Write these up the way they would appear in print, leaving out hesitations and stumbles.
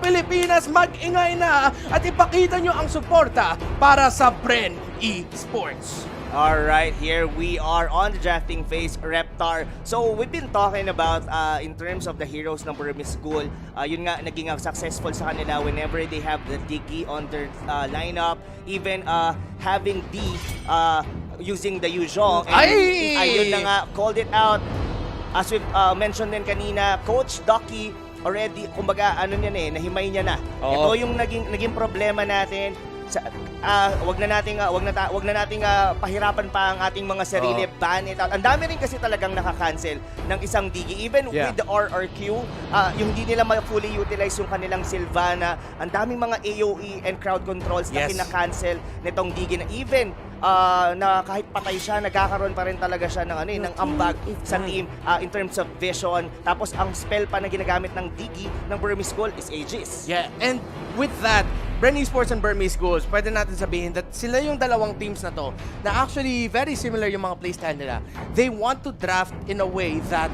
Pilipinas, mag-ingay na at ipakita nyo ang suporta para sa Bren Esports. Alright, here we are on the drafting phase, Reptar. So, we've been talking about, in terms of the heroes ng Burmese School, yun nga, naging successful sa kanila whenever they have the Diggy on their lineup, even having D using the Yuzhong. Ayun na nga, called it out. As we mentioned din kanina, Coach Ducky already, kumbaga, ano niya nahimay niya na. Ito yung naging problema natin. Wag na nating pahirapan pa ang ating mga sarili, ban it out. Ang dami rin kasi talagang nakakancel ng isang Digi. Even with the RRQ, yung hindi nila fully utilize yung kanilang Sylvana. Ang daming mga AOE and crowd controls na kinakancel nitong Digi na even na kahit patay siya, nagkakaroon pa rin talaga siya ng ambag sa team in terms of vision. Tapos ang spell pa na ginagamit ng Digi ng Burmese School is Aegis. Yeah, and with that, Bren Esports and Burmese Ghouls, pwede natin sabihin that sila yung dalawang teams na to na actually very similar yung mga playstyle nila. They want to draft in a way that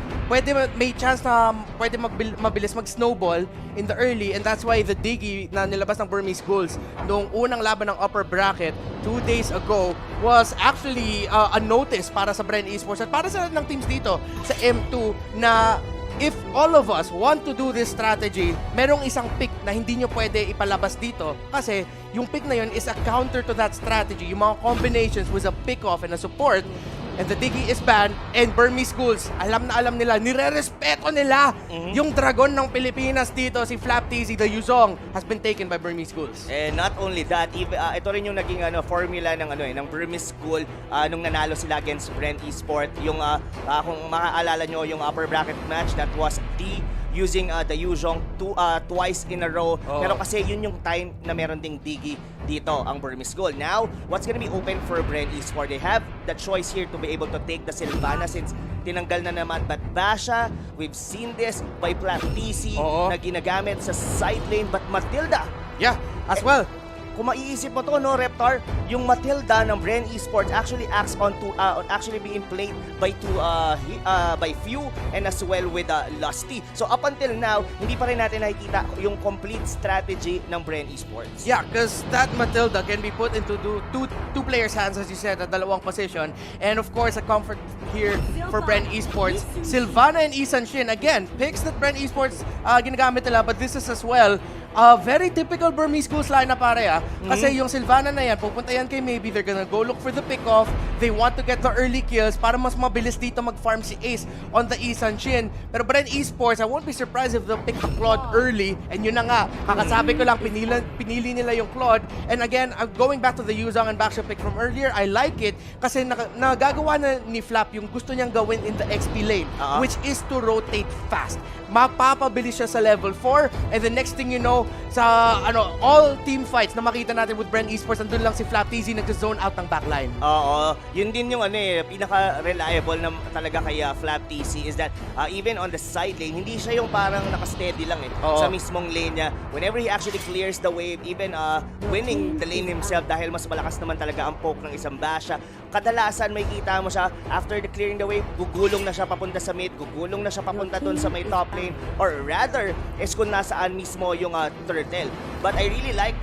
may chance na pwede mabilis mag-snowball in the early, and that's why the Diggy na nilabas ng Burmese Ghouls noong unang laban ng upper bracket 2 days ago was actually a notice para sa Bren Esports at para sa ng teams dito sa M2 na if all of us want to do this strategy, merong isang pick na hindi nyo pwede ipalabas dito kasi yung pick na yun is a counter to that strategy. Yung mga combinations with a pick-off and a support, and the Diggy is banned, and Burmese Schools, alam na alam nila, nire-respeto nila yung dragon ng Pilipinas dito, si Flap TZ, the Yuzhong, has been taken by Burmese Schools. And not only that, ito rin yung naging formula ng Burmese School nung nanalo sila against Bren Esports. Yung kung makaalala nyo yung upper bracket match, that was using the Yuzhong twice in a row. Pero kasi yun yung time na meron ding Diggy dito ang Burmese School. Now, what's gonna be open for Bren Esports? They have the choice here to be able to take the Sylvana since tinanggal na naman. But Basha, we've seen this by Plat TC na ginagamit sa side lane. But Matilda, as well. kung maiisip mo to, no, Reptar, yung Matilda ng Bren Esports actually acts on actually being played by Few and as well with Lusty. So up until now, hindi pa rin natin nakikita yung complete strategy ng Bren Esports. Yeah, because that Matilda can be put into two players' hands, as you said, at dalawang position. And of course, a comfort here for Bren Esports. Sylvana and Isan Shin, again, picks that Bren Esports ginagamit nila, but this is as well very typical Burmese Ghouls lineup pare Kasi yung Sylvana na yan, pupunta yan kay Maybe, they're gonna go look for the pick-off. They want to get the early kills para mas mabilis dito mag-farm si Ace on the Isan Shin. Pero Bren Esports, I won't be surprised if they'll pick the Claude early. And yun na nga, kakasabi ko lang, pinili nila yung Claude. And again, going back to the Yuzhong and Baksha pick from earlier, I like it kasi nagagawa na ni Flap yung gusto niyang gawin in the XP lane, which is to rotate fast. Mapapabilis siya sa level 4, and the next thing you know, sa all team fights na makita natin with Bren Esports, andun lang si Flap TZ nag-zone out ng backline. Oo, yun din yung pinaka-reliable na talaga kay Flap TC is that even on the side lane, hindi siya yung parang naka-steady lang sa mismong lane niya. Whenever he actually clears the wave, even winning the lane himself dahil mas malakas naman talaga ang poke ng isang Basha, kadalasan may kita mo siya after the clearing the wave, gugulong na siya papunta sa mid, gugulong na siya papunta doon sa may top lane, or rather is kung nasaan mismo yung turtle. But I really like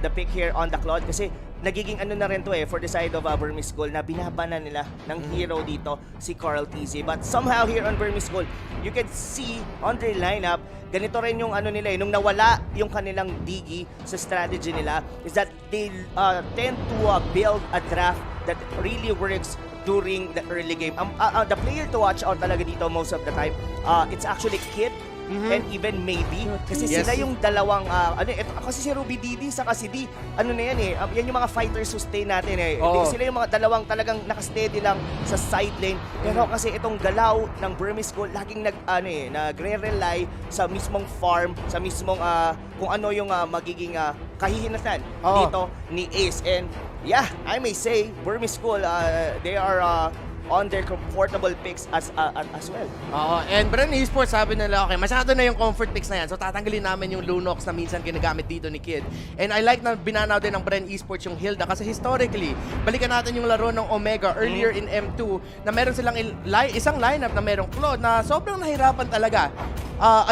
the pick here on the Claude kasi nagiging na rin to for the side of Burmese School na binabana nila ng hero dito si Carl TZ. But somehow here on Burmese School, you can see on their lineup, ganito rin yung nila nung nawala yung kanilang Diggy sa strategy nila is that they tend to build a draft that really works during the early game. The player to watch out talaga dito most of the time, it's actually Kid and even Maybe. Kasi sila yung dalawang, kasi si Ruby Didi saka si D, yan yan yung mga fighters who stay natin Sila yung mga dalawang talagang nakasteady lang sa side lane. Pero kasi itong galaw ng Burmese School, laging nagre-rely sa mismong farm, sa mismong kung ano yung magiging kahihinatan dito ni Ace. And yeah, I may say, Burmese School, they are on their comfortable picks as well. And Bren Esports sabi nila, okay, masyado na yung comfort picks na yan. So tatanggalin namin yung Lunox na minsan ginagamit dito ni Kid. And I like na binanaw din ng Bren Esports yung Hilda kasi historically, balikan natin yung laro ng Omega earlier in M2 na meron silang isang lineup na merong Claude na sobrang nahirapan talaga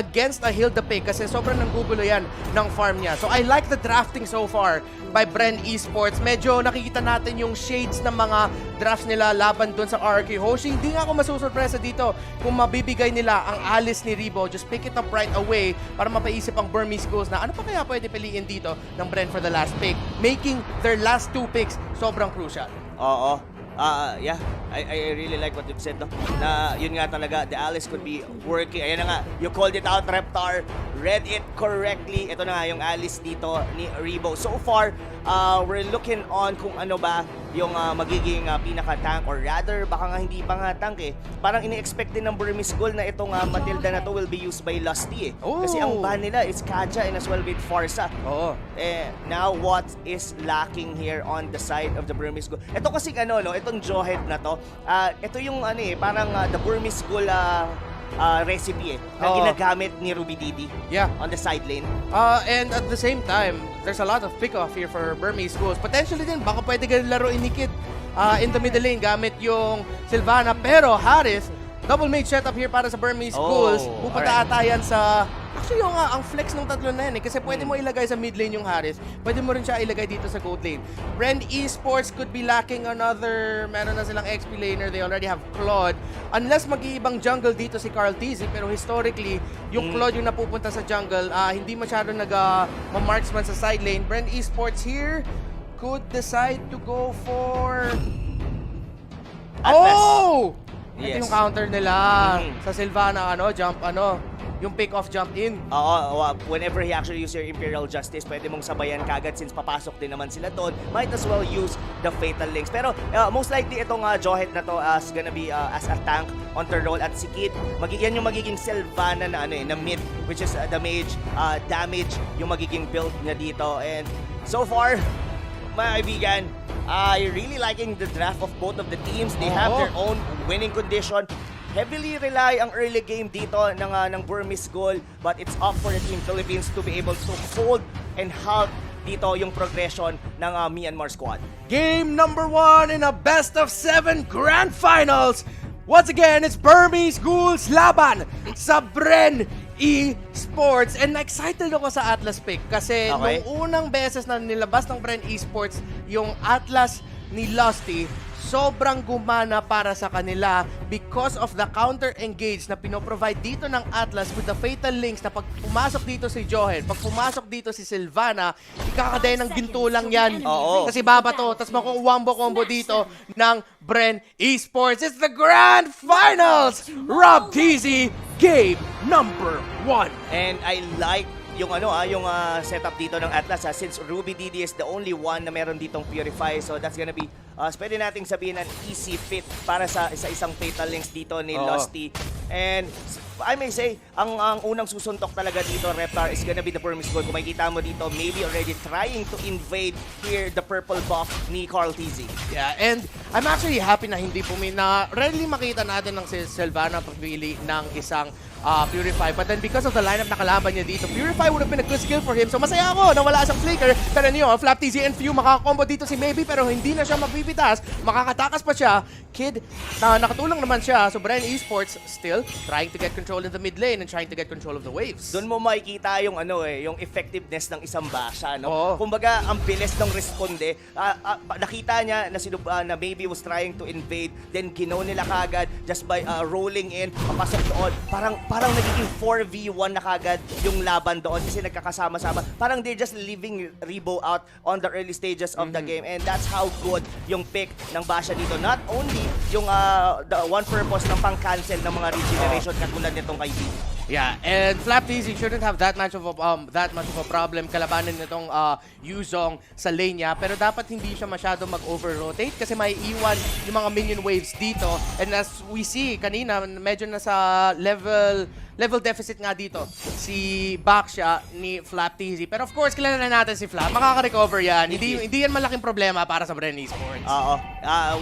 against a Hilda pick kasi sobrang nanggugulo yan ng farm niya. So I like the drafting so far by Bren Esports. Medyo nakikita natin yung shades ng mga drafts nila laban doon sa RK Hoshi. Hindi nga ako masusurpresa dito kung mabibigay nila ang Alice ni Rebo. Just pick it up right away para mapaisip ang Burmese Ghouls na ano pa kaya pwede piliin dito ng Bren for the last pick. Making their last 2 picks sobrang crucial. Oo. Yeah, I really like what you've said, no? Na yun nga talaga, the Alice could be working. Ayan na nga, you called it out, Reptar. Read it correctly. Ito na nga yung Alice dito ni Rebo. So far, we're looking on kung ano ba yung magiging pinaka-tank or rather, baka nga hindi pa nga tank eh. Parang ini-expect din ng Burmese Gold na itong Matilda na to will be used by Lusty eh. Kasi ang ban nila is Kaja and as well with Forza. Now, what is lacking here on the side of the Burmese Gold? Ito kasi ano, no? Itong Jawhead na to, ito yung ano eh, parang the Burmese Gold recipe eh, na ginagamit ni Ruby Didi on the side lane. And at the same time, there's a lot of pick-off here for Burmese Ghouls. Potentially din, baka pwede ganun laruin ni Kid in the middle lane gamit yung Sylvana. Pero Harris, double mage setup here para sa Burmese Ghouls. Pupunta ata yan sa... Actually, yung ang flex ng tatlo na yan eh. Kasi pwede mo ilagay sa mid lane yung Harris. Pwede mo rin siya ilagay dito sa gold lane. Bren Esports could be lacking another... Meron na silang XP laner. They already have Claude. Unless mag-iibang jungle dito si Carl Tizzy. Pero historically, yung Claude yung napupunta sa jungle. Hindi masyado nag-marksman sa side lane. Bren Esports here could decide to go for... Ito yung counter nila sa Sylvana, yung pick-off jump in. Whenever he actually use your Imperial Justice, pwede mong sabayan kagad since papasok din naman sila doon. Might as well use the Fatal Links. Pero most likely itong Jawhead na to is gonna be as a tank on the role at si Kid. Yan yung magiging Sylvana na na mid, which is the mage damage yung magiging build niya dito. And so far, mga kaibigan, I really liking the draft of both of the teams. They have their own winning condition. Heavily rely ang early game dito ng Burmese Gold, but it's up for the Team Philippines to be able to hold and halt dito yung progression ng Myanmar squad. Game number 1 in a best-of-7 grand finals. Once again, it's Burmese Ghouls laban sa Bren Esports. And excited ako sa Atlas pick kasi nung unang beses na nilabas ng Bren Esports yung Atlas ni Lusty, sobrang gumana para sa kanila because of the counter-engage na pinoprovide dito ng Atlas with the Fatal Links na pag pumasok dito si Jawhead, pag pumasok dito si Sylvana, ikakadaya ng ginto lang yan. Kasi babato, tapos makuwambo combo dito ng Bren Esports. It's the Grand Finals! Rob Teasy, game number 1. And I like yung yung setup dito ng Atlas since Ruby Didi is the only one na meron ditong Purify, so that's gonna be pwede nating sabihin an easy fit para sa isang Fatal Links dito ni Lusty. And I may say, ang unang susuntok talaga dito, Reptar, is gonna be the Burmese Gold. Kung makikita mo dito, maybe already trying to invade here the purple buff ni Carl Tizzy. Yeah, and I'm actually happy na hindi na rarely makita natin ng si Sylvana pagpili ng isang Purify. But then because of the lineup na kalaban niya dito, Purify would have been a good skill for him. So masaya ako na wala siyang flicker. Pero Flap TZ and Few makakakombo dito si Mlbb pero hindi na siya magbibitas. Makakatakas pa siya. Kid, nakatulong naman siya. So Bren Esports still trying to get control in the mid lane and trying to get control of the waves. Doon mo makikita yung yung effectiveness ng isang basha, no? Kumbaga, ang bilis ng responde. Nakita niya na maybe was trying to invade, then ginaw nila kagad just by rolling in, papasok doon. Parang nagiging 4v1 na kagad yung laban doon kasi nagkakasama-sama. Parang they're just leaving Rebo out on the early stages of the game, and that's how good yung pick ng basha dito. Not only yung the one purpose ng pang-cancel ng mga regeneration katulad nitong kay B. Yeah, and Flap TZ shouldn't have that much of a problem kalabanin nitong Yuzong sa lane niya, pero dapat hindi siya masyado mag-over-rotate kasi may iwan yung mga minion waves dito. And as we see kanina, medyo nasa level level deficit nga dito si Baksha ni Flap TZ. Pero of course, kilala na natin si Flap. Makaka-recover yan. Hindi yan malaking problema para sa Bren Esports. Oo.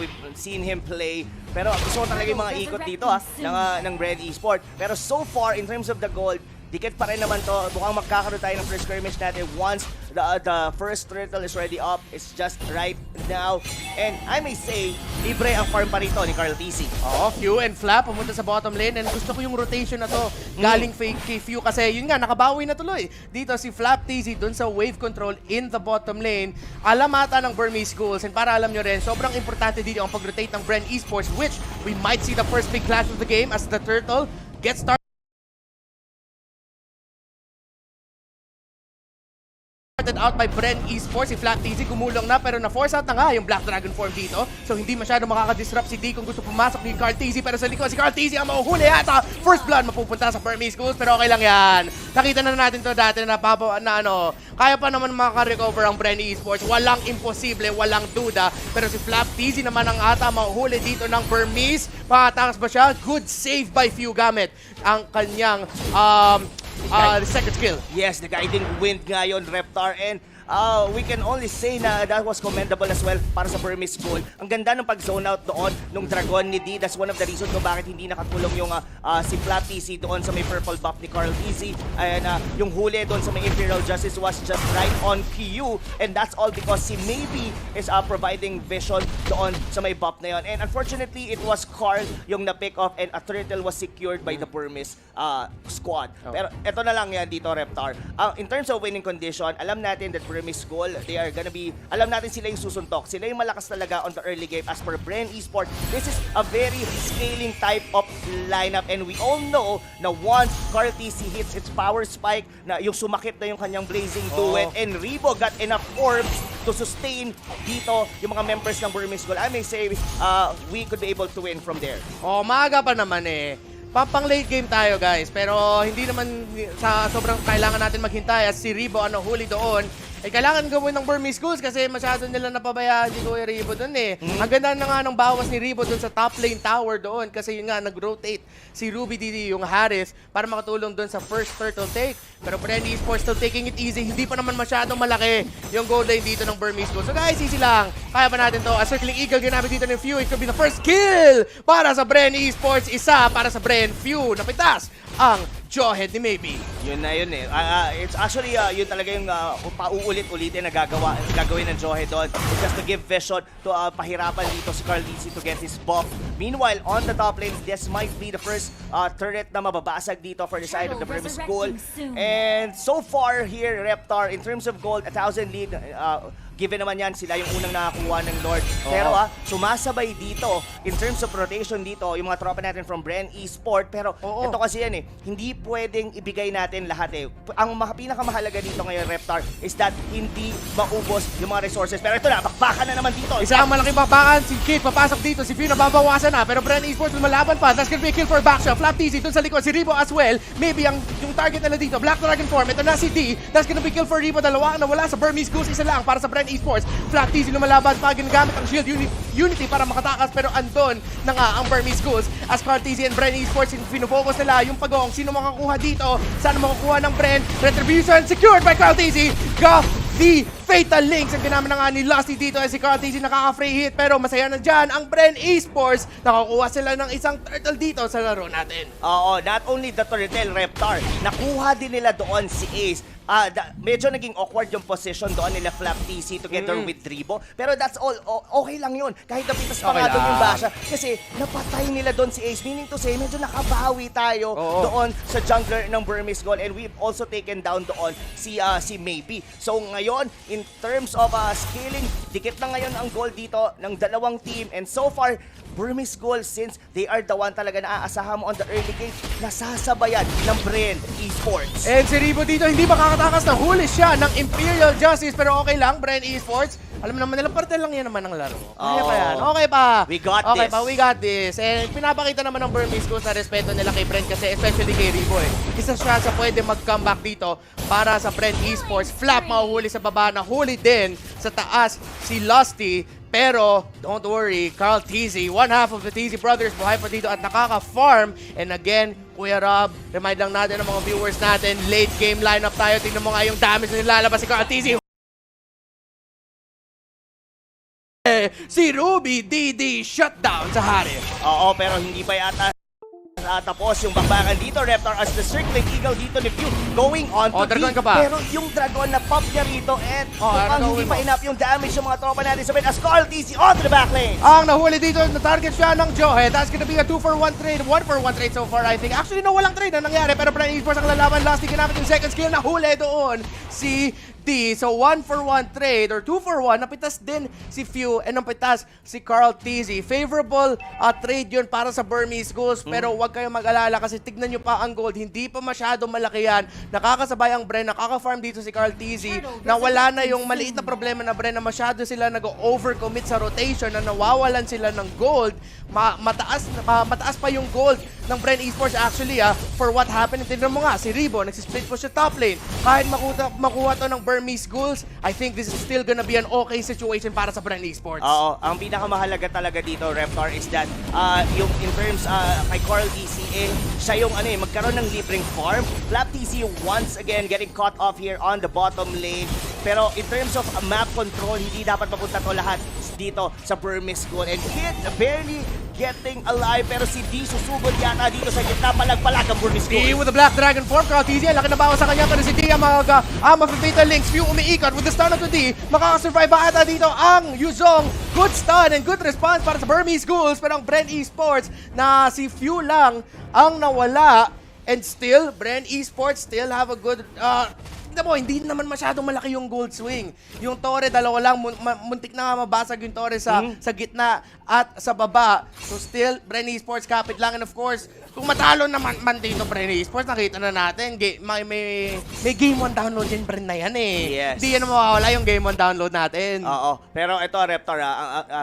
We've seen him play. Pero gusto ko talaga yung mga ikot dito ng Bren Esports. Pero so far, in terms of the gold, dikit pa rin naman to. Mukhang magkakaroon tayo ng first skirmish natin once the first turtle is already up. It's just right now. And I may say, libre ang farm pa rito ni Carl TC. Oo, Few and Flap pumunta sa bottom lane. And gusto ko yung rotation na to galing kay Few kasi yun nga, nakabawi na tuloy. Dito si Flap TZ dun sa wave control in the bottom lane. Alam ata ng Burmese Ghouls. And para alam nyo rin, sobrang importante dito ang pag-rotate ng Bren Esports, which we might see the first big clash of the game as the turtle gets started out by Bren Esports. Si Flap TZ gumulong na pero na-force out na nga yung Black Dragon form dito. So hindi masyado makakadisrupt si D kung gusto pumasok ni Carl TZ. Pero sa likod si Carl TZ ang mahuhuli yata. First blood mapupunta sa Burmese Ghouls pero okay lang yan. Nakita na natin to dati na kaya pa naman makaka-recover ang Bren Esports. Walang imposible, walang duda. Pero si Flap TZ naman ang ata mahuhuli dito ng Burmese. Makatakas ba siya? Good save by Few gamit ang kanyang the second skill. Yes, the guiding wind ngayon, Reptar. And we can only say na that was commendable as well para sa Burmese goal. Ang ganda ng pag-zone out doon nung Dragon ni D. That's one of the reasons kung bakit hindi nakatulong yung si Flap TC doon sa may purple buff ni Carl TC. And yung huli doon sa may Imperial Justice was just right on PU. And that's all because si Maybe is providing vision doon sa may buff na yon. And unfortunately, it was Carl yung na-pick off and a turtle was secured by the Burmese squad. Pero eto na lang yan dito, Reptar. In terms of winning condition, alam natin that Burmese goal, they are gonna be, alam natin sila yung susuntok. Sila yung malakas talaga on the early game. As per Bren Esports, this is a very scaling type of lineup and we all know na once Carl TC hits its power spike, na yung sumakit na yung kanyang Blazing Duet and Rebo got enough orbs to sustain dito yung mga members ng Burmese goal. I may say, we could be able to win from there. Maaga pa naman eh. Pang late game tayo guys, pero hindi naman sa sobrang kailangan natin maghintay as si Rebo ang nahuli doon. Kailangan gawin ng Burmese Ghouls kasi masyado nila napabayaan si Kuya Rebo doon eh. Ang ganda na nga ng bawas ni Rebo doon sa top lane tower doon kasi yun nga, nag-rotate si Ruby Didi yung Harris para makatulong doon sa first turtle take. Pero Bren Esports still taking it easy. Hindi pa naman masyadong malaki yung gold lane dito ng Burmese Ghouls. So guys, easy lang. Kaya pa natin to. A Circling Eagle ginamit dito ng Few. It could be the first kill para sa Bren Esports. Isa para sa Bren. Few napitas ang jawhead ni Maybe. Yun na yun eh. It's actually, yun talaga yung pauulit-ulitin na gagawin ng jawhead doon. It's just to give vision to pahirapan dito si Carl TC to get his buff. Meanwhile, on the top lane, this might be the first turret na mababasag dito for the side of the Burmese goal. And so far here, Reptar, in terms of gold, 1,000 lead, given naman yan, sila yung unang nakakuha ng Lord. Pero sumasabay dito, in terms of rotation dito, yung mga tropa natin from Bren Esports. Pero ito kasi yan eh, hindi pwedeng ibigay natin lahat eh. Ang pinakamahalaga dito ngayon, Reptar, is that hindi maubos yung mga resources. Pero ito na, bakbakan na naman dito. Isa ang malaking bakbakan, si Kate papasok dito, si Few nababawasan na, pero Bren Esports lumalaban pa. That's gonna be a kill for Baksha. Flap TC dun sa likod, si Rebo as well. Maybe yung target nila dito, Black Dragon form. Ito na si D. That's gonna be kill for Rebo. Dalawa na wala sa Burmese Ghouls, isa lang para sa Bren Esports. Flap TC lumalaban pa, ginagamit ang shield unity para makatakas, pero andon na nga ang Burmese Ghouls as Carl TC and Bren Esports pinofocus nila yung pagong sino makakuha dito, saan makakuha ng Bren. Retribution secured by Carl TC. The Fatal Links ang ginamit na nga ni Lusty dito ay si Carl TC nakaka-free hit, pero masaya na dyan ang Bren Esports. Nakakuha sila ng isang turtle dito sa laro natin. Oo, not only the turtle, Reptar, nakuha din nila doon si Ace. Medyo naging awkward yung position doon nila Flap TC together with Rebo. Pero that's all, okay lang yun. Kahit napitas pa nga doon yung Basha. Kasi napatay nila doon si Ace. Meaning to say, medyo nakabawi tayo doon sa jungler ng Burmese goal. And we've also taken down doon si Maybe. So ngayon, in terms of scaling, dikit na ngayon ang goal dito ng dalawang team. And so far, Burmese goal, since they are the one talaga na aasahan mo on the early game, nasasabayan ng Bren Esports. And si Rebo dito, hindi makakatakas na huli siya ng Imperial Justice, pero okay lang, Bren Esports. Alam naman nila, parte lang yan naman ng laro. Kaya pa yan. Okay pa. We got okay this. Pa, we got this. And pinapakita naman ng Burmese Ghouls na respeto nila kay Bren kasi especially kay Rebo eh. Isa siya sa pwede mag-comeback dito para sa Bren Esports. Flap mahuhuli sa baba, nahuli din sa taas si Lusty. Pero, don't worry, Carl TZ, one half of the TZ brothers, buhay pa dito at nakaka-farm. And again, Kuya Rob, remind lang natin ang mga viewers natin, late game lineup tayo. Tingnan mo nga yung damage na nilalabas si Karl-TZ. Si Ruby DD shutdown sa Hari. Oo, pero hindi pa yata tapos yung bakbakan dito, Reptar, as the circling eagle dito ni Pew going on to Dragon D. ka pa. Pero yung dragon na pop niya rito and mukhang hindi pa enough yung damage ng mga tropa natin sa mid as Karl-TZ onto the backlane. Ang nahuli dito, na-target siya ng Johe. That's gonna be a 2-for-1 trade. 1-for-1 trade so far, I think. Actually, no, walang trade na nangyari. Pero Bren Esports ang lalaban. Last, ginamit yung second skill. Nahuli doon si D. So, 1-for-1 trade or 2-for-1. Napitas din si Few and napitas si Karl-TZ. Favorable trade yun para sa Burmese Ghouls. Pero huwag kayong mag-alala kasi tignan nyo pa ang gold. Hindi pa masyado malaki yan. Nakakasabay ang Bren. Nakaka-farm dito si Karl-TZ na wala na yung maliit na problema na Bren na masyado sila nag-overcommit sa rotation na nawawalan sila ng gold. Mataas pa yung gold ng Bren Esports actually for what happened. Tignan mo nga, si Ribo nagsisplit po siya top lane. Kahit makuha to ng Burmese Ghouls, I think this is still gonna be an okay situation para sa Bren Esports. Oo, ang pinakamahalaga talaga dito, Reptar, is that yung in terms kay Karl-TZ, siya yung magkaroon ng libreng farm. Mlbb once again getting caught off here on the bottom lane. Pero in terms of map control, hindi dapat mapunta to lahat dito sa Burmese Ghouls. And Kid barely getting alive, pero si D susugod yata dito sa gitna, palag-palag ang Burmese Ghouls. D with the Black Dragon Form, Karl-TZ, laki na bawas sa kanya, pero si D ang mafe-fatal links. Few umiikot with the stun of the D. Makakasurvive ba ata dito ang Yuzong? Good stun and good response para sa Burmese Ghouls, pero ang Bren Esports na si Few lang ang nawala. And still, Bren Esports still have a good... hindi naman masyadong malaki yung gold swing. Yung Torre, dalawa lang. Muntik na nga mabasag yung Torre sa gitna at sa baba. So still, Bren Esports kapit lang. And of course, kung matalo naman dito Bren Esports, nakita na natin, may game 1 download din Bren na yan Yes. Hindi yan mawawala yung game 1 download natin. Oo. Pero ito, Reptar,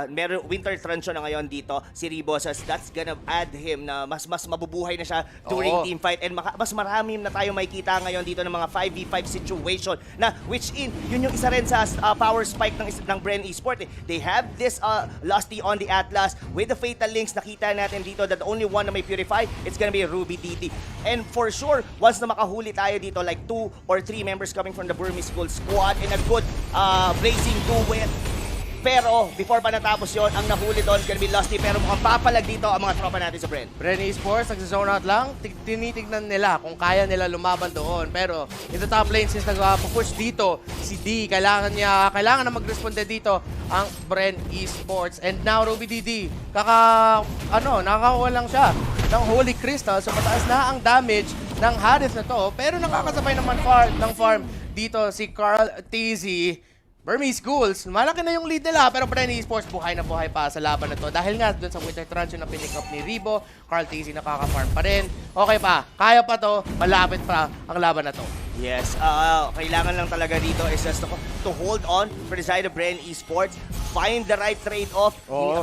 meron winter transition na ngayon dito, si Ribo, so that's gonna add him na mas mabubuhay na siya during team fight. And mas marami na tayo makikita ngayon dito ng mga 5v5 situation na which yun yung isa rin sa power spike ng Bren Esports. They have this Lusty on the Atlas with the fatal links. Nakita natin dito that the only one na may purify, it's gonna be Ruby DD. And for sure, once na makahuli tayo dito, like 2 or 3 members coming from the Burmese Ghouls squad in a good blazing duet. Pero before pa natapos yon, ang nahuli doon gonna be Lusty, pero mukhang papalag dito ang mga tropa natin sa Bren. Bren Esports, nagsa-zone out lang, tinitignan nila kung kaya nila lumaban doon. Pero in the top lane, since nag-push dito, si D, kailangan na mag-responde dito ang Bren Esports. And now, Ruby DD, nakakakuha lang siya ng Holy Crystal. So mataas na ang damage ng Harith na to. Pero nakakasabay naman ng farm dito si Karl-TZ. Burmese Ghouls, malaki na yung lead nila, pero Bren Esports buhay na buhay pa sa laban na to. Dahil nga dun sa winter transition na pinick up ni Ribo, Karl-TZ nakaka-farm pa rin. Okay pa, kaya pa to, malapit pa ang laban na to. Yes, kailangan lang talaga dito is just to hold on for the side of Bren Esports, find the right trade-off.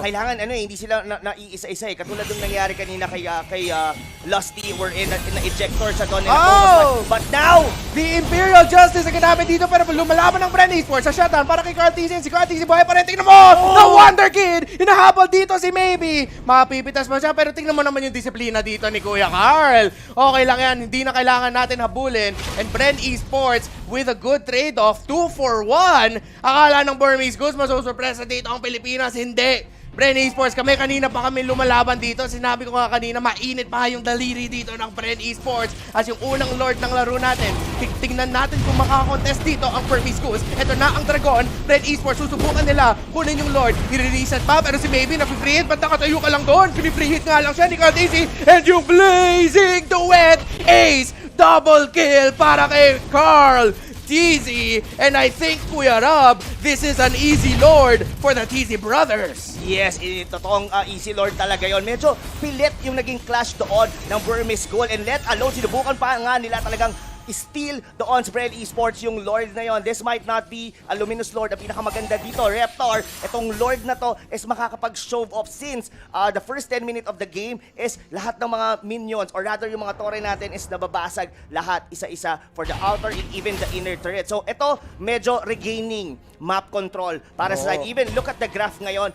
Kailangan hindi sila naiisa-isa Katulad ng nangyari kanina kay Lusty, wherein na-ejector siya doon. But now, the Imperial Justice ang ginamit dito, pero lumalaban ng Bren Esports sa shutdown para kay Karl-TZ. Si Karl-TZ buhay pa rin. Tingnan mo! The Wonder Kid! Hinahabol dito si Maybe. Mapipitas mo siya, pero tingnan mo naman yung disiplina dito ni Kuya Carl. Okay lang yan. Hindi na kailangan natin habulin. And Bren Esports with a good trade-off, 2-for-1. Akala ng Burmese Ghouls masusurpresa dito ang Pilipinas. Hindi. Bren Esports, kanina pa kami lumalaban dito. Sinabi ko nga kanina, mainit pa yung daliri dito ng Bren Esports. As yung unang lord ng laro natin, tingnan natin kung makakontest dito ang Burmese Ghouls. Ito na ang Dragon. Bren Esports, susubukan nila kunin yung lord. I-reset pa, pero si Maybe na-free hit. Ba't nakatayo ka lang doon? Pini-free hit nga lang siya ni Karl-TZ. And yung blazing duet ace double kill para kay Karl-TZ. And I think, Kuya Rob, this is an easy lord for the TZ brothers. yes, totoong easy lord talaga yon. Medyo pilit yung naging clash doon ng Burmese Ghouls, and let alone sinubukan pa nga nila talagang steal doon sa Bren Esports yung Lord na yon. This might not be a Luminous Lord. Ang pinakamaganda dito, Reptar, itong Lord na to is makakapag-show off since the first 10 minutes of the game is lahat ng mga minions, or rather yung mga torre natin is nababasag lahat isa-isa for the outer and even the inner turret. So ito, medyo regaining map control para sa side. Even look at the graph ngayon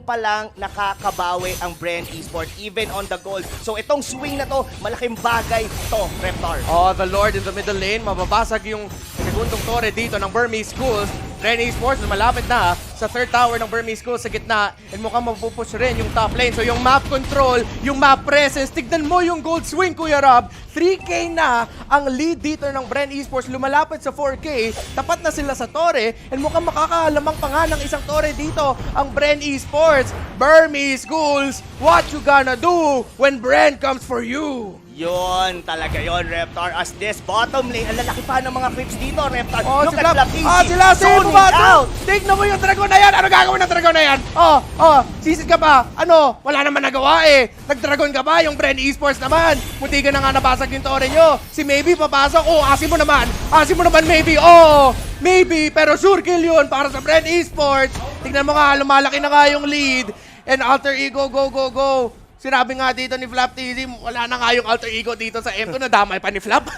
pa lang nakakabawi ang Bren Esports even on the gold. So itong swing na to, malaking bagay to, Reptar. Oh, the Lord in the middle lane. Mababasag yung segundong tore dito ng Burmese Ghouls. Bren Esports malapit na sa third tower ng Burmese Ghouls sa gitna. And mukhang mapupush rin yung top lane. So yung map control, yung map presence, tignan mo yung gold swing, Kuya Rob. 3K na ang lead dito ng Bren Esports. Lumalapit sa 4K. Tapat na sila sa tore. And mukhang makakalamang pa nga ng isang tore dito ang Bren Esports. Burmese Ghouls, what you gonna do when Bren comes for you? Yun, talaga yun, Reptar. As this bottom lane, ang lalaki pa ng mga creeps dito, Reptar. Oh, Look sila, at Flappy. sila, Zoning out! Tignan mo yung dragon na yan! Ano gagawin ng dragon na yan? Sisid ka ba? Ano? Wala naman nagawa eh. Nag-dragon ka ba? Yung Bren Esports naman. Munti ka na nga nabasag yung tore nyo. Si Maybe papasok. Asin mo naman. Asin mo naman, Maybe. Maybe. Pero sure kill yun para sa Bren Esports. Tignan mo nga, lumalaki na nga yung lead. And alter ego, go. Sinabi nga dito ni Flap TZ, wala na nga yung alter ego dito sa M2, nadamay pa ni Flap.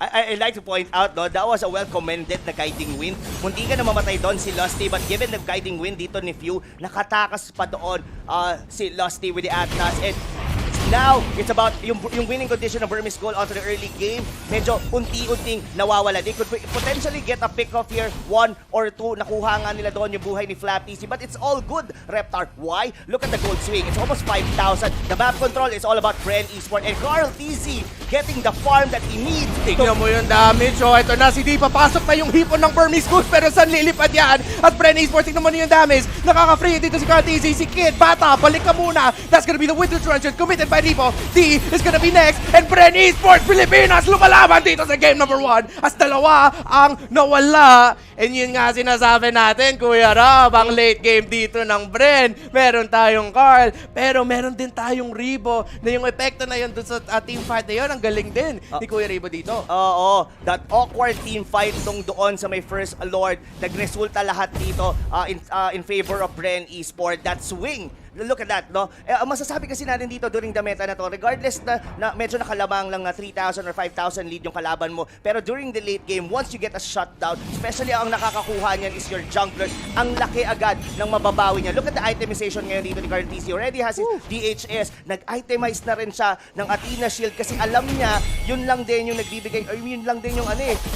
I like to point out, no, that was a well-commended na guiding wind. Munti ka na mamatay doon si Lusty, but given the guiding wind dito ni Few, nakatakas pa doon si Lusty with the Atlas. And now, it's about yung winning condition ng Burmese goal onto the early game. Medyo unti-unting nawawala. They could potentially get a pick-off here, 1 or 2. Nakuha nga nila doon yung buhay ni Flap TC. But it's all good, Reptar. Why? Look at the gold swing. It's almost 5,000. The map control is all about Bren Esports. And Carl TC getting the farm that he needs. Tignan mo yung damage. Ito na, si D. Papasok na yung hipon ng Burmese Ghouls. Pero saan lilipad yan? At Bren Esports, tignan mo na yung damage. Nakaka-free dito si Carl TC. Si Kid, bata, balik ka muna. That's gonna be the Winter Truncheon committed by Ripo. D is gonna be next. And Bren Esports Pilipinas lumalaban dito sa game number 1 as dalawa ang nawala. And yun nga sinasabi natin, Kuya Rob, ang late game dito ng Bren. Meron tayong Carl, pero meron din tayong Ribo na yung epekto na yun dun sa team fight na yun. Ang galing din ni Kuya Ribo dito. Oo, that awkward team fight doon sa may first Lord. Nagresulta lahat dito in favor of Bren Esports. That swing. Look at that, no? Masasabi kasi natin dito during the meta na to, regardless na medyo nakalamang lang na 3,000 or 5,000 lead yung kalaban mo, pero during the late game, once you get a shutdown, especially ang nakakakuha niyan is your jungler, ang laki agad ng mababawi niya. Look at the itemization ngayon dito ni Carl TC. Already has his DHS. Nag-itemize na rin siya ng Athena Shield kasi alam niya, yun lang din yung nagbibigay, or yun lang din yung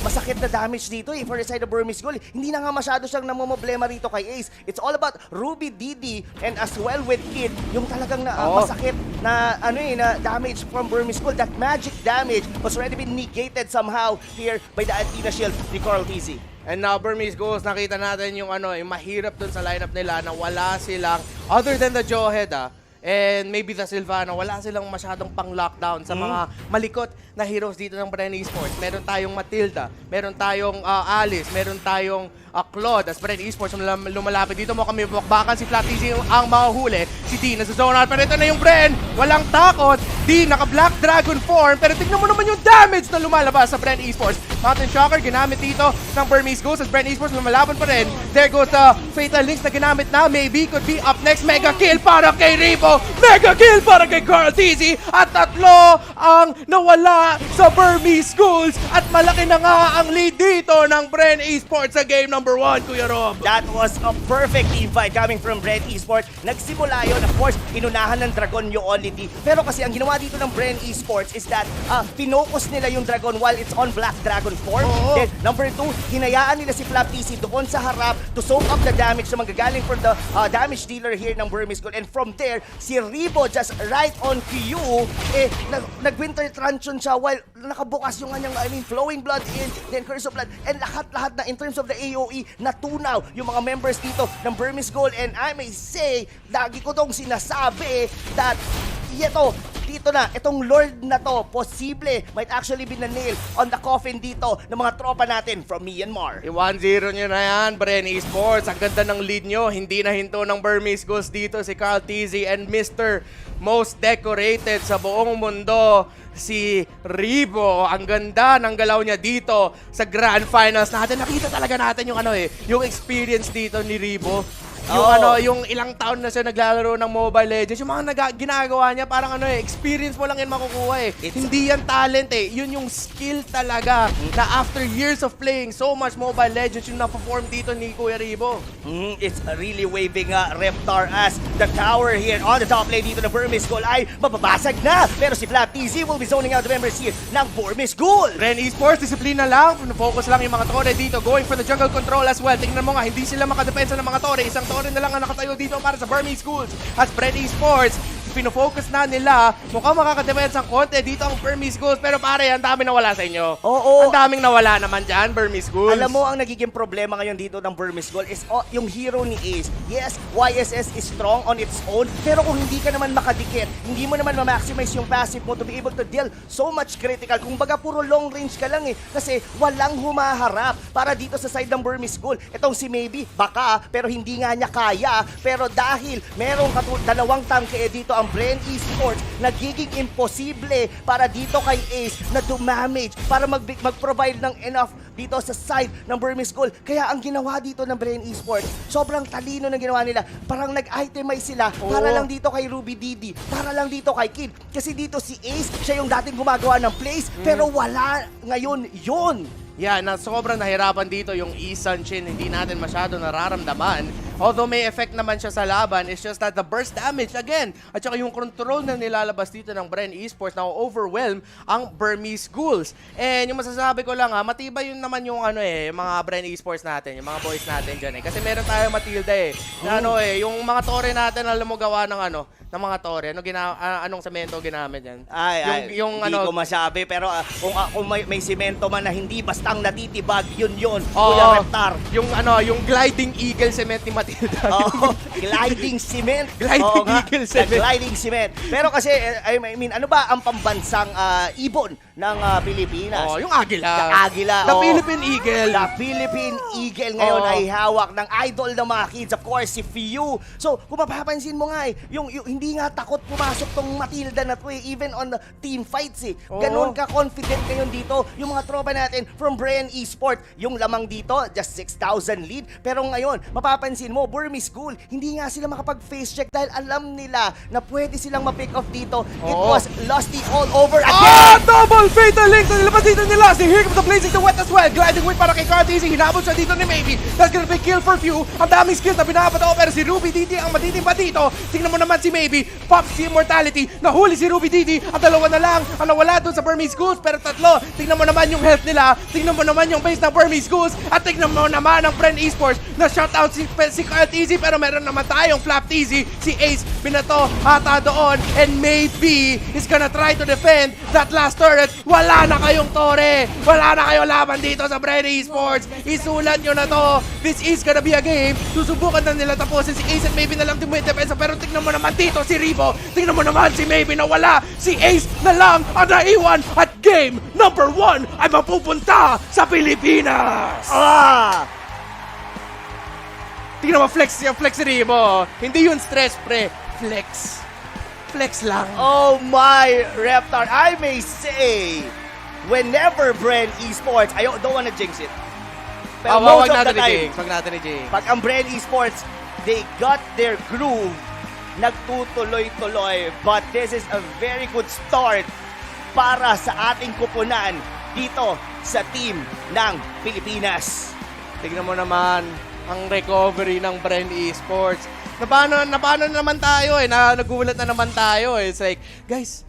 masakit na damage dito for the side of Burmese goal. Hindi na nga masyado siyang namomblema rito kay Ace. It's all about Ruby, Didi, and as well with Kid, yung talagang masakit na na damage from Burmese goal. That magic damage was already been negated somehow here by the Athena Shield ni Carl TZ. And now Burmese Ghouls, nakita natin yung yung mahirap dun sa lineup nila na wala silang, other than the Jawhead and maybe the Sylvana, wala silang masyadong pang-lockdown sa mga malikot na heroes dito ng Bren Esports. Meron tayong Matilda, meron tayong Alice, meron tayong Claude. As Bren Esports lumalapit dito mo kami bakbakan si Flat TZ ang mahuhuli. Si D nasa zone out, pero ito na yung Bren. Walang takot. D naka-Black Dragon form, pero tignan mo naman yung damage na lumalabas sa Bren Esports. Mountain Shocker ginamit dito ng Burmese Ghouls as Bren Esports lumalaban pa rin. There goes the Fatal Links na ginamit na. Maybe could be up next. Mega kill para kay Ribo. Mega kill para kay Carl TZ. At 3 ang nawala sa Burmese Ghouls. At malaki na nga ang lead dito ng Bren Esports sa game number 1, Kuya Rob. That was a perfect team fight coming from Bren Esports. Nagsimula yun, of course, inunahan ng Dragon yung Only. Pero kasi ang ginawa dito ng Bren Esports is that pinocus nila yung Dragon while it's on Black Dragon form. Then, number 2, hinayaan nila si Flap TC doon sa harap to soak up the damage na manggagaling from the damage dealer here ng Burmese Gold. And from there, si Ribo just right on cue, nag-winter truncheon siya while nakabukas yung kanyang, flowing blood in, then curse of blood, and lahat-lahat na in terms of the AOE, natunaw yung mga members dito ng Burmese Gold. And I may say, lagi ko tong sinasabi that dito na, itong Lord na to, posible, might actually be na nail on the coffin dito ng mga tropa natin from Myanmar. 1-0 nyo na yan, Bren Esports. Ang ganda ng lead nyo. Hindi na hinto ng Burmese Ghouls dito si Carl TZ and Mr. Most Decorated sa buong mundo, si Ribo. Ang ganda ng galaw niya dito sa Grand Finals natin. Nakita talaga natin yung yung experience dito ni Ribo. Yung yung ilang taon na siya naglalaro ng Mobile Legends, yung mga ginagawa niya parang experience mo lang yan makukuha Hindi yan talent yun yung skill talaga na after years of playing so much Mobile Legends yung na-perform dito ni Kuya Ribo. It's really waving Reptar as the tower here on the top lane dito ng Burmese Goal ay mababasag na. Pero si Flap TZ will be zoning out the members here ng Burmese Goal. Bren Esports, disiplina lang. Focus lang yung mga tore dito. Going for the jungle control as well. Tingnan mo nga, hindi sila makadepensa ng mga tore. Isang tore na lang ang nakatayo dito para sa Burmese Schools. As Bren Esports, pinofocus na nila. Mukhang makakadepensa ang konti dito ang Burmese Schools. Pero pare, ang dami nawala sa inyo. Oo. Ang daming nawala naman dyan, Burmese Schools. Alam mo, ang nagiging problema ngayon dito ng Burmese Goal is yung hero ni Ace. Yes, YSS is strong on its own. Pero kung hindi ka naman makadikit, hindi mo naman ma-maximize yung passive mo to be able to deal so much critical. Kung baga puro long range ka lang kasi walang humaharap para dito sa side ng Burmese Goal. Itong si Maybe, baka, pero hindi nga niya kaya. Pero dahil merong dalawang tangke dito ang Bren Esports, nagiging imposible para dito kay Ace na dumamage para mag-provide ng enough dito sa side ng Burmese Goal. Kaya ang ginawa dito ng Bren Esports, sobrang talino na ginawa nila. Parang nag-itemize sila para lang dito kay Ruby Didi, para lang dito kay Kid. Kasi dito si Ace, siya yung dating gumagawa ng plays, pero wala ngayon yun. Yeah, na sobrang nahirapan dito yung Isan Shin, hindi natin masyado nararamdaman. Although may effect naman siya sa laban, it's just that the burst damage again, at saka yung control na nilalabas dito ng Bren Esports na overwhelm ang Burmese Ghouls. And yung masasabi ko lang matibay yun naman yung mga Bren Esports natin, yung mga boys natin dyan Kasi meron tayo Matilda na yung mga tore natin alam mo gawa ng ng mga tore. Anong semento ginamit yan? Hindi ko masabi, pero kung may semento man na hindi bastang natitibag, yun. Kuya Reptar. Yung gliding eagle cement ni Matilda. Gliding cement. Gliding eagle cement. Gliding cement. Pero kasi, I mean, ano ba ang pambansang ibon ng Pilipinas? Yung agila. The agila. The Philippine Eagle. The Philippine Eagle ngayon ay hawak ng idol ng mga kids, of course, si Fiu. So, kung mapapansin mo nga yung hindi nga takot pumasok tong Matilda na to even on the team fights Ganon ka-confident ngayon dito yung mga tropa natin from Bren Esports. Yung lamang dito, just 6,000 lead. Pero ngayon, mapapansin mo, Burmese School, hindi nga sila makapag-face check dahil alam nila na pwede silang ma-pick off dito. It was Lusty all over again! Double fatal link na nilabas dito nila. Here comes the blazing the wet as well. Gliding wing para kay Cartesi. Hinabot siya dito ni Maybe. That's gonna be kill for few. Ang daming skills na binabato. Pero si Ruby Didi ang matitimba dito. Tingnan mo naman si Maybe. Pops si Immortality. Nahuli si Ruby Didi. Ang dalawa na lang ang nawala doon sa Burmese Ghouls. Pero tatlo. Tingnan mo naman yung health nila. Tingnan mo naman yung base ng Burmese Ghouls. At tingnan mo naman ang Bren Esports na shoutout si Cartesi. Pero meron naman tayong Flap TZ. Si Ace binato hata doon. And Maybe is gonna try to defend that last turret. Wala na kayong tore. Wala na kayong laban dito sa Bren Esports. Isulat nyo na to. This is gonna be a game. Susubukan na nila tapusin si Ace at Maybe na lang tumidefensa. Pero tingnan mo naman dito si Ribo. Tingnan mo naman si Maybe na wala. Si Ace na lang ang naiwan. At game number 1 ay mapupunta sa Pilipinas. Tingnan mo flex si Ribo. Hindi yun stress pre. Flex. Flex lang. Oh my, Reptar, I may say, whenever Bren Esports, I don't wanna jinx it. Pero most of the time, pag ang Bren Esports, they got their groove, nagtutuloy-tuloy. But this is a very good start para sa ating kupunan dito sa team ng Pilipinas. Tignan mo naman ang recovery ng Bren Esports. Napano naman tayo nagulat na naman tayo It's like, guys,